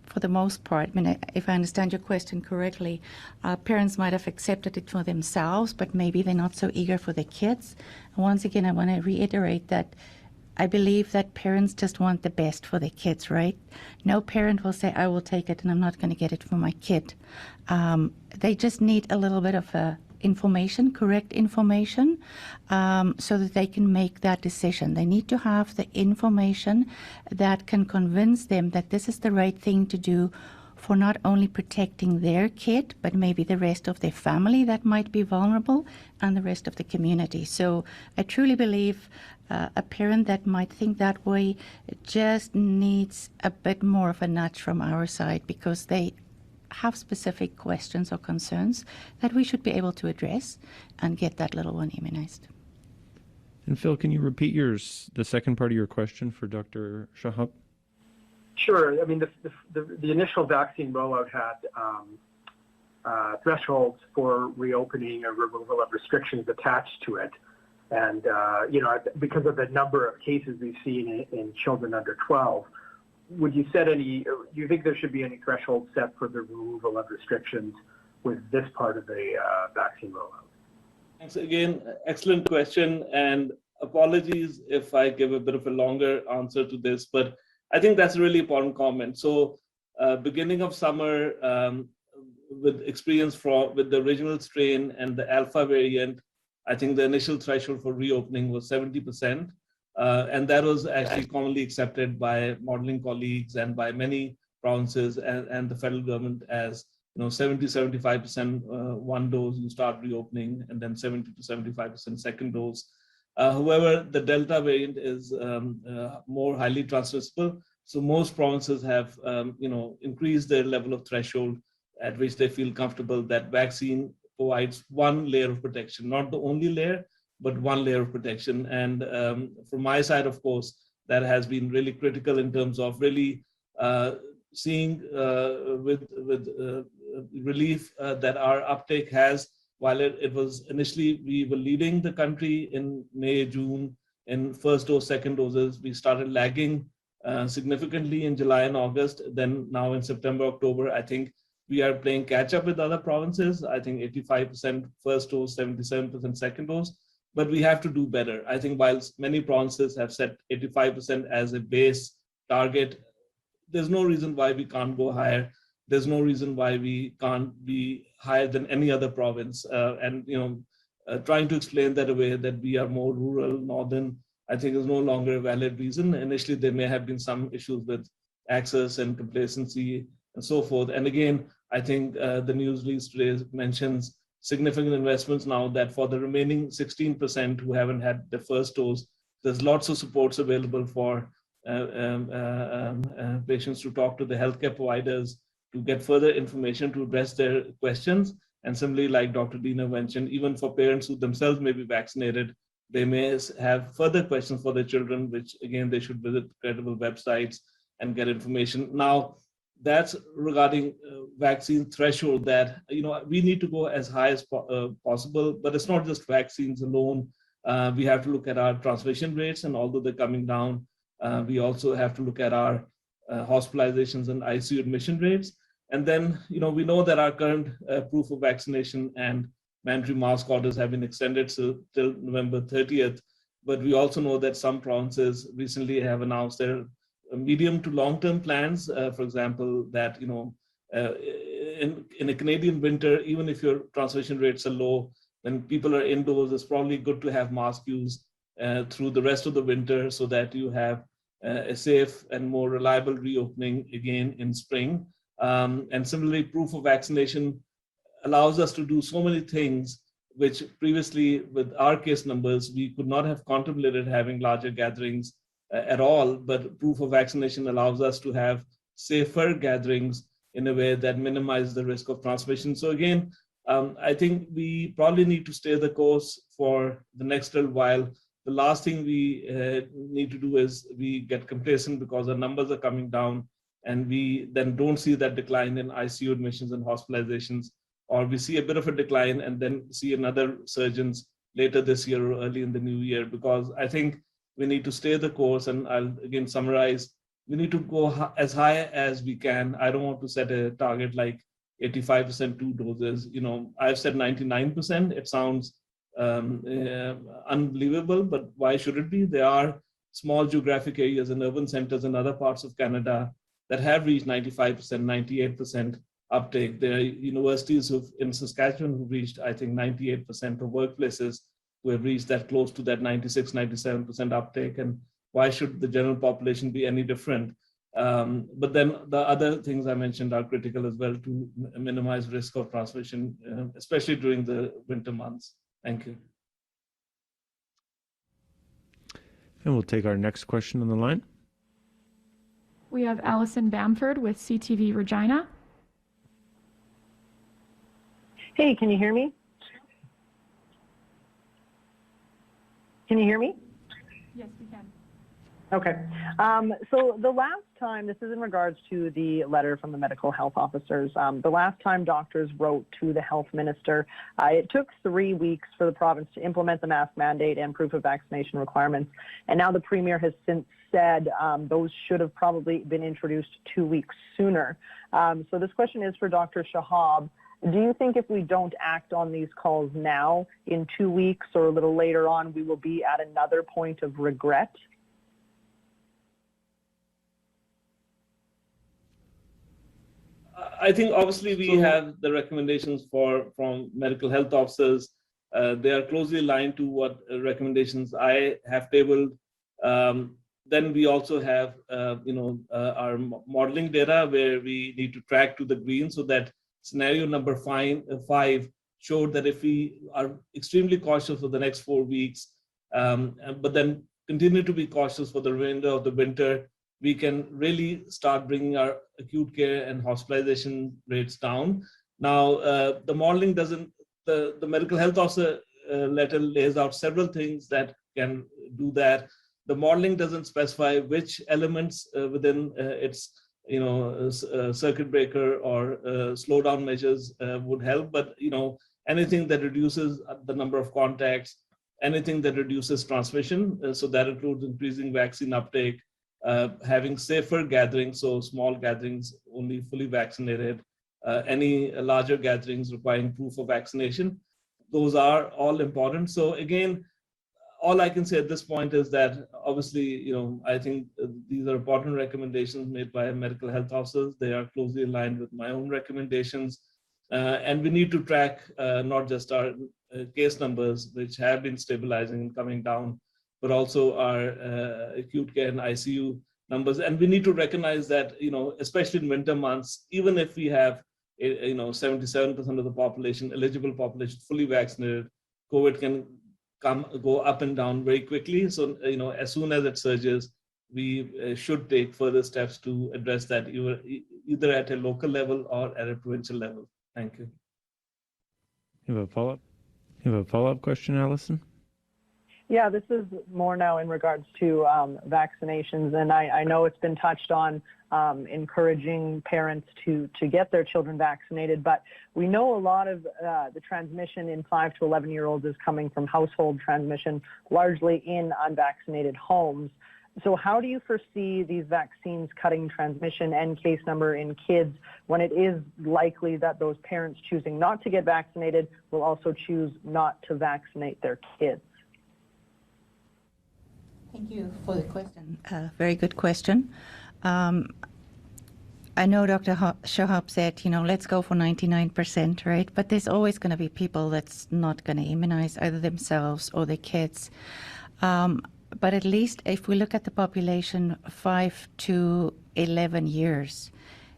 for the most part, if I understand your question correctly, parents might have accepted it for themselves, but maybe they're not so eager for their kids. And once again, I want to reiterate that I believe that parents just want the best for their kids, right? No parent will say, I will take it and I'm not going to get it for my kid. They just need a little bit of correct information, so that they can make that decision. They need to have the information that can convince them that this is the right thing to do for not only protecting their kid, but maybe the rest of their family that might be vulnerable and the rest of the community. So I truly believe a parent that might think that way just needs a bit more of a nudge from our side, because they have specific questions or concerns that we should be able to address and get that little one immunized. And Phil, can you repeat the second part of your question for Dr. Shahab? Sure. I mean, the initial vaccine rollout had thresholds for reopening or removal of restrictions attached to it. And, because of the number of cases we've seen in children under 12, do you think there should be any threshold set for the removal of restrictions with this part of the vaccine rollout? Thanks again. Excellent question. And apologies if I give a bit of a longer answer to this, but I think that's a really important comment. So beginning of summer, with experience with the original strain and the Alpha variant, I think the initial threshold for reopening was 70%. And that was actually commonly accepted by modeling colleagues and by many provinces and the federal government as 70-75% one dose, you start reopening, and then 70 to 75% second dose. However, the Delta variant is more highly transmissible. So most provinces have increased their level of threshold at which they feel comfortable that vaccine provides one layer of protection, not the only layer, but one layer of protection. And from my side, of course, that has been really critical in terms of really seeing with relief that our uptake has. While it was initially, we were leading the country in May, June, in first dose, second doses. We started lagging significantly in July and August. Then now in September, October, I think we are playing catch up with other provinces. I think 85% first dose, 77% second dose. But we have to do better. I think while many provinces have set 85% as a base target, there's no reason why we can't go higher. There's no reason why we can't be higher than any other province. Trying to explain that away, that we are more rural, northern, I think is no longer a valid reason. Initially, there may have been some issues with access and complacency and so forth. And again, I think the news release today mentions significant investments now that for the remaining 16% who haven't had the first dose, there's lots of supports available for patients to talk to the healthcare providers, to get further information to address their questions. And similarly, like Dr. Diener mentioned, even for parents who themselves may be vaccinated, they may have further questions for their children, which again, they should visit credible websites and get information. Now, that's regarding vaccine threshold that, we need to go as high as possible, but it's not just vaccines alone. We have to look at our transmission rates, and although they're coming down, we also have to look at our hospitalizations and ICU admission rates. And then, we know that our current proof of vaccination and mandatory mask orders have been extended till November 30th. But we also know that some provinces recently have announced their medium to long-term plans. For example, that, in a Canadian winter, even if your transmission rates are low, when people are indoors, it's probably good to have mask use through the rest of the winter so that you have a safe and more reliable reopening again in spring. And similarly, proof of vaccination allows us to do so many things which previously, with our case numbers, we could not have contemplated having larger gatherings at all. But proof of vaccination allows us to have safer gatherings in a way that minimizes the risk of transmission. So again, I think we probably need to stay the course for the next little while. The last thing we need to do is we get complacent because our numbers are coming down, and we then don't see that decline in ICU admissions and hospitalizations, or we see a bit of a decline and then see another surge later this year or early in the new year, because I think we need to stay the course. And I'll again summarize, we need to go as high as we can. I don't want to set a target like 85% 2 doses. I've said 99%. It sounds unbelievable, but why should it be? There are small geographic areas and urban centers in other parts of Canada that have reached 95%, 98% uptake. There are universities in Saskatchewan who've reached, I think, 98%, of workplaces who have reached that close to that 96, 97% uptake. And why should the general population be any different? But then the other things I mentioned are critical as well to minimize risk of transmission, especially during the winter months. Thank you. And we'll take our next question on the line. We have Allison Bamford with CTV Regina. Hey, can you hear me? Can you hear me? Yes, we can. Okay. So the last time, this is in regards to the letter from the medical health officers. The last time doctors wrote to the health minister, it took 3 weeks for the province to implement the mask mandate and proof of vaccination requirements. And now the premier has since said those should have probably been introduced 2 weeks sooner. So this question is for Dr. Shahab. Do you think if we don't act on these calls now, in 2 weeks or a little later on, we will be at another point of regret? I think obviously we have the recommendations from medical health officers. They are closely aligned to what recommendations I have tabled. Then we also have our modeling data where we need to track to the green, so that scenario number 5 showed that if we are extremely cautious for the next 4 weeks, but then continue to be cautious for the remainder of the winter, we can really start bringing our acute care and hospitalization rates down. Now, the modeling doesn't, the medical health officer letter lays out several things that can do that. The modeling doesn't specify which elements within its circuit breaker or slowdown measures would help, but anything that reduces the number of contacts, anything that reduces transmission, so that includes increasing vaccine uptake, having safer gatherings, so small gatherings only fully vaccinated, any larger gatherings requiring proof of vaccination. Those are all important. So again, all I can say at this point is that obviously, I think these are important recommendations made by medical health officers. They are closely aligned with my own recommendations. And we need to track not just our case numbers, which have been stabilizing and coming down, but also our acute care and ICU numbers. And we need to recognize that, especially in winter months, even if we have 77% of the population, eligible population, fully vaccinated, COVID can go up and down very quickly. So, as soon as it surges, we should take further steps to address that, either at a local level or at a provincial level. Thank you. You have a follow-up question, Allison? Yeah, this is more now in regards to vaccinations, and I know it's been touched on encouraging parents to get their children vaccinated, but we know a lot of the transmission in 5 to 11-year-olds is coming from household transmission, largely in unvaccinated homes. So how do you foresee these vaccines cutting transmission and case number in kids when it is likely that those parents choosing not to get vaccinated will also choose not to vaccinate their kids? Thank you for the question. Very good question. I know Dr. Shahab said, let's go for 99%, right? But there's always going to be people that's not going to immunize either themselves or their kids. But at least if we look at the population 5 to 11 years,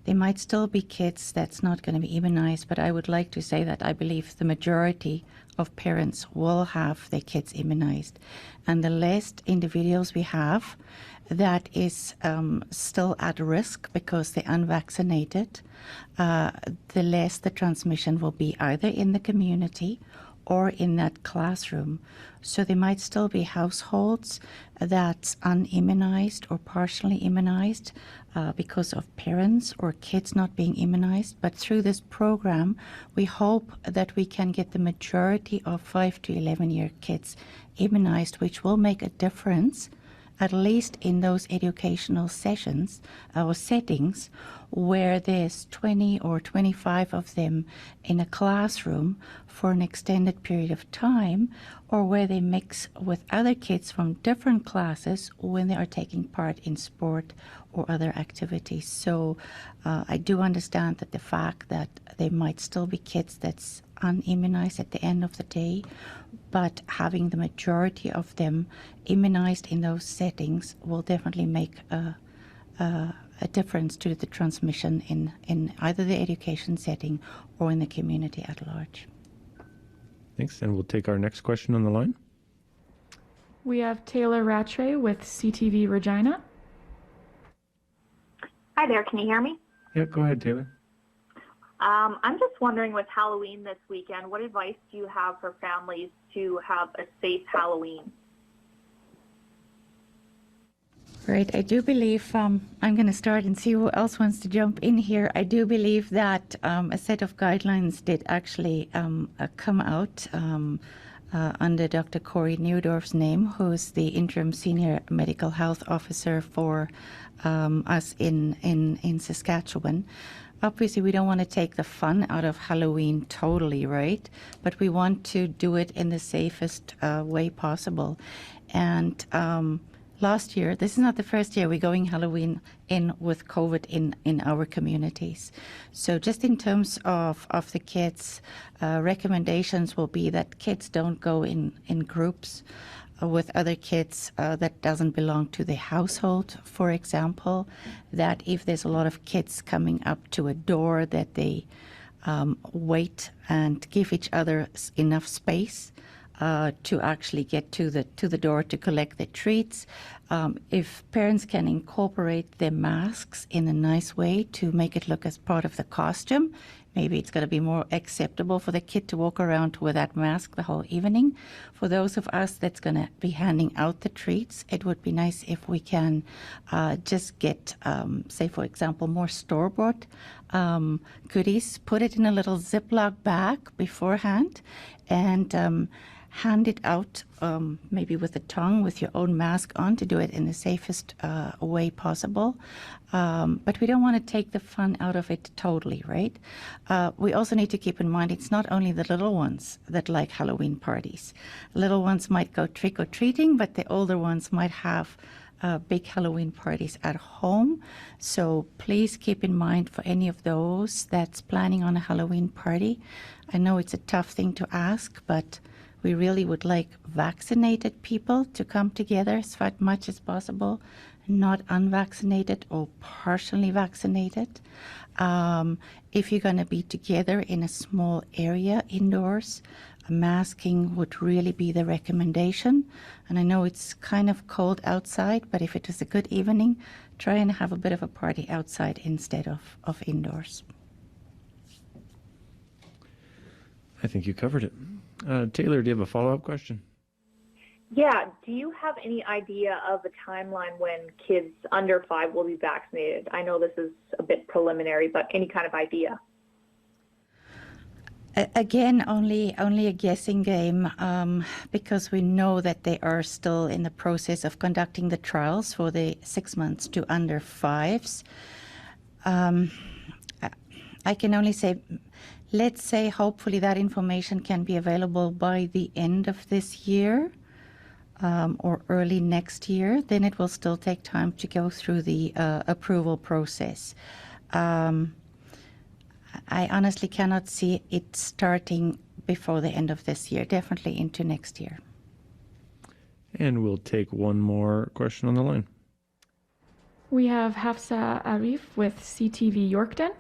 there might still be kids that's not going to be immunized, but I would like to say that I believe the majority of parents will have their kids immunized. And the less individuals we have that is still at risk because they're unvaccinated, the less the transmission will be either in the community or in that classroom. So there might still be households that's unimmunized or partially immunized because of parents or kids not being immunized. But through this program, we hope that we can get the majority of 5 to 11-year kids immunized, which will make a difference, at least in those educational sessions or settings where there's 20 or 25 of them in a classroom for an extended period of time, or where they mix with other kids from different classes when they are taking part in sport or other activities. So I do understand that the fact that there might still be kids that's unimmunized at the end of the day, but having the majority of them immunized in those settings will definitely make a difference to the transmission in either the education setting or in the community at large. Thanks, and we'll take our next question on the line. We have Taylor Rattray with CTV Regina. Hi there, can you hear me? Yeah, go ahead, Taylor. I'm just wondering, with Halloween this weekend, what advice do you have for families to have a safe Halloween? Right, I do believe, I'm going to start and see who else wants to jump in here. I do believe that a set of guidelines did actually come out under Dr. Corey Neudorf's name, who's the interim senior medical health officer for us in Saskatchewan. Obviously, we don't want to take the fun out of Halloween totally, right? But we want to do it in the safest way possible. And last year, this is not the first year we're going Halloween in with COVID in our communities. So just in terms of the kids, recommendations will be that kids don't go in groups with other kids that doesn't belong to the household, for example, that if there's a lot of kids coming up to a door, that they wait and give each other enough space to actually get to the door to collect the treats. If parents can incorporate their masks in a nice way to make it look as part of the costume, maybe it's going to be more acceptable for the kid to walk around with that mask the whole evening. For those of us that's going to be handing out the treats, it would be nice if we can just get, say, for example, more store-bought goodies, put it in a little Ziploc bag beforehand, and hand it out, maybe with the tongue, with your own mask on, to do it in the safest way possible. But we don't want to take the fun out of it totally, right? We also need to keep in mind it's not only the little ones that like Halloween parties. Little ones might go trick-or-treating, but the older ones might have big Halloween parties at home. So please keep in mind for any of those that's planning on a Halloween party. I know it's a tough thing to ask, but we really would like vaccinated people to come together as much as possible, not unvaccinated or partially vaccinated. If you're going to be together in a small area indoors, masking would really be the recommendation. And I know it's kind of cold outside, but if it is a good evening, try and have a bit of a party outside instead of indoors. I think you covered it. Taylor, do you have a follow-up question? Yeah, do you have any idea of a timeline when kids under 5 will be vaccinated? I know this is a bit preliminary, but any kind of idea? Again, only a guessing game, because we know that they are still in the process of conducting the trials for the 6 months to under 5s. I can only say, let's say hopefully that information can be available by the end of this year, or early next year. Then it will still take time to go through the approval process. I honestly cannot see it starting before the end of this year, definitely into next year. And we'll take one more question on the line. We have Hafsa Arif with CTV Yorkton.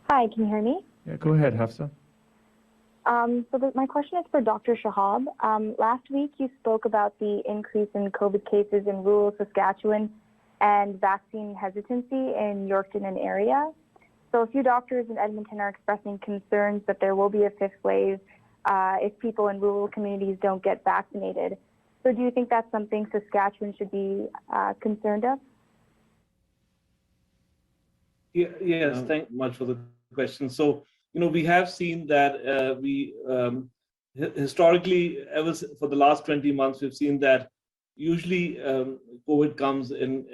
Hi, can you hear me? Yeah, go ahead, Hafsa. My question is for Dr. Shahab. Last week you spoke about the increase in COVID cases in rural Saskatchewan and vaccine hesitancy in Yorkton and area. So a few doctors in Edmonton are expressing concerns that there will be a 5th wave if people in rural communities don't get vaccinated. So do you think that's something Saskatchewan should be concerned of? Yes, thank you much for the question. So, we have seen that historically, ever for the last 20 months, we've seen that usually COVID comes in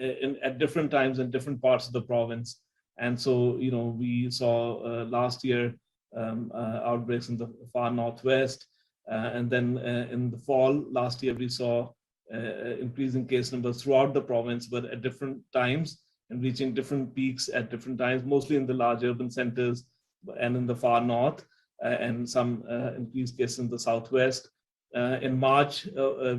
at different times in different parts of the province. And so, we saw last year outbreaks in the far northwest. And then in the fall last year, we saw increasing case numbers throughout the province, but at different times and reaching different peaks at different times, mostly in the large urban centers and in the far north, and some increased cases in the southwest. In March,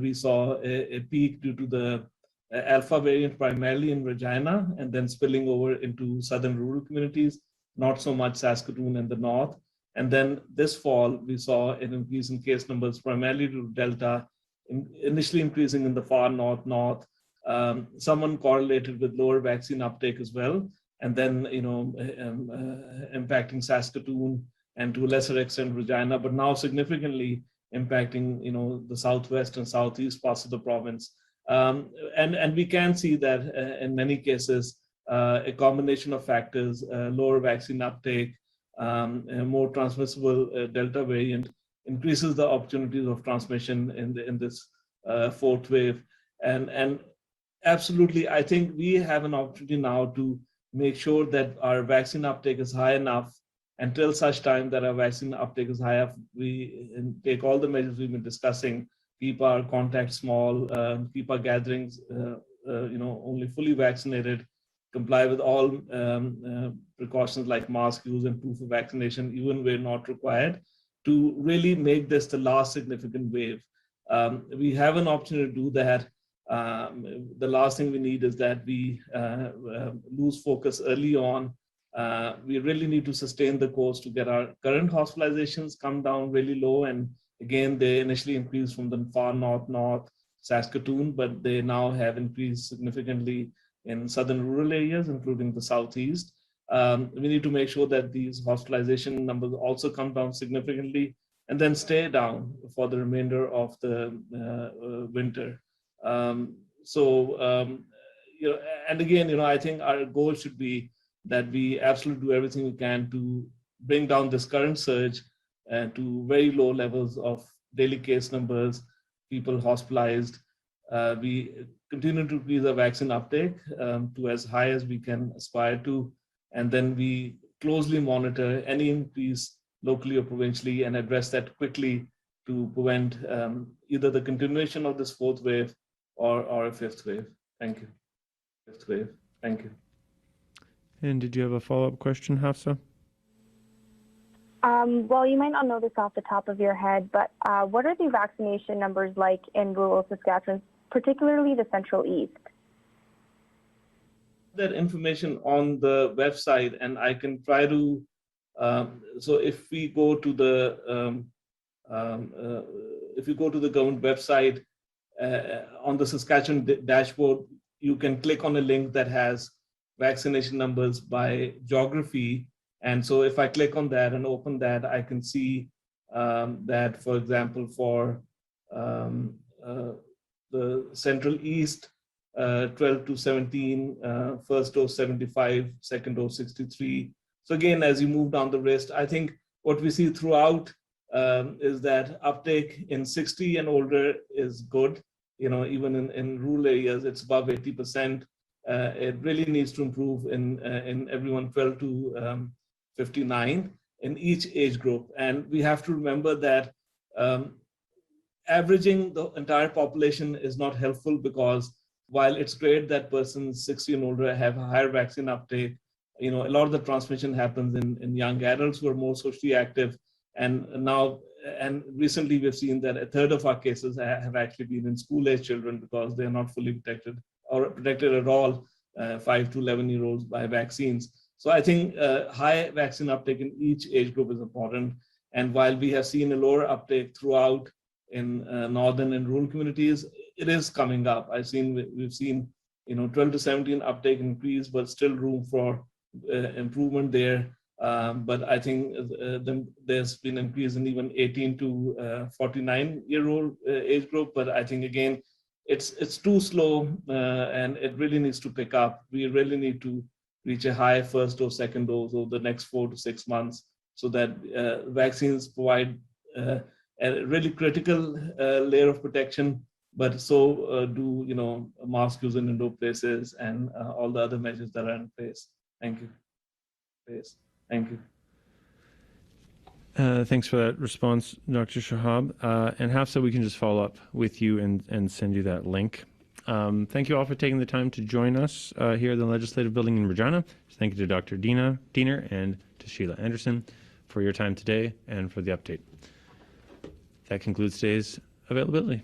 we saw a peak due to the Alpha variant primarily in Regina, and then spilling over into southern rural communities, not so much Saskatoon and the north. And then this fall, we saw an increase in case numbers primarily due to Delta, initially increasing in the far north. Someone correlated with lower vaccine uptake as well, and then impacting Saskatoon and to a lesser extent Regina, but now significantly impacting the southwest and southeast parts of the province. And we can see that in many cases, a combination of factors, lower vaccine uptake, a more transmissible Delta variant increases the opportunities of transmission in this 4th wave. And absolutely, I think we have an opportunity now to make sure that our vaccine uptake is high enough. Until such time that our vaccine uptake is high enough, we take all the measures we've been discussing, keep our contacts small, keep our gatherings, only fully vaccinated, comply with all precautions like mask use and proof of vaccination, even where not required, to really make this the last significant wave. We have an opportunity to do that. The last thing we need is that we lose focus early on. We really need to sustain the course to get our current hospitalizations come down really low. And again, they initially increased from the far north Saskatoon, but they now have increased significantly in southern rural areas, including the southeast. We need to make sure that these hospitalization numbers also come down significantly and then stay down for the remainder of the winter. And again, I think our goal should be that we absolutely do everything we can to bring down this current surge to very low levels of daily case numbers, people hospitalized. We continue to increase our vaccine uptake to as high as we can aspire to, and then we closely monitor any increase locally or provincially and address that quickly to prevent either the continuation of this 4th wave or a 5th wave. Thank you. 5th wave. Thank you. And did you have a follow-up question, Hafsa? Well, you might not know this off the top of your head, but what are the vaccination numbers like in rural Saskatchewan, particularly the Central East? That information on the website, and I can try to. So if we go to the government website on the Saskatchewan dashboard, you can click on a link that has vaccination numbers by geography. And so if I click on that and open that, I can see that, for example, for the Central East, 12 to 17, first dose 75, second dose 63. So again, as you move down the list, I think what we see throughout is that uptake in 60 and older is good. Even in rural areas, it's above 80%. It really needs to improve in everyone 12 to 59 in each age group. And we have to remember that averaging the entire population is not helpful, because while it's great that persons 60 and older have a higher vaccine uptake, a lot of the transmission happens in young adults who are more socially active. And recently we've seen that a third of our cases have actually been in school-age children, because they're not fully protected or protected at all, 5 to 11-year-olds by vaccines. So I think high vaccine uptake in each age group is important. And while we have seen a lower uptake throughout in northern and rural communities, it is coming up. We've seen 12 to 17 uptake increase, but still room for improvement there. But I think there's been increase in even 18 to 49-year-old age group. But I think again, it's too slow, and it really needs to pick up. We really need to reach a high first dose, second dose over the next 4 to 6 months, so that vaccines provide a really critical layer of protection. But so do mask use in indoor places and all the other measures that are in place. Thank you. Thank you. Thanks for that response, Dr. Shahab. And Hafsa, we can just follow up with you and send you that link. Thank you all for taking the time to join us here in the Legislative Building in Regina. Thank you to Dr. Diener and to Sheila Anderson for your time today and for the update. That concludes today's availability.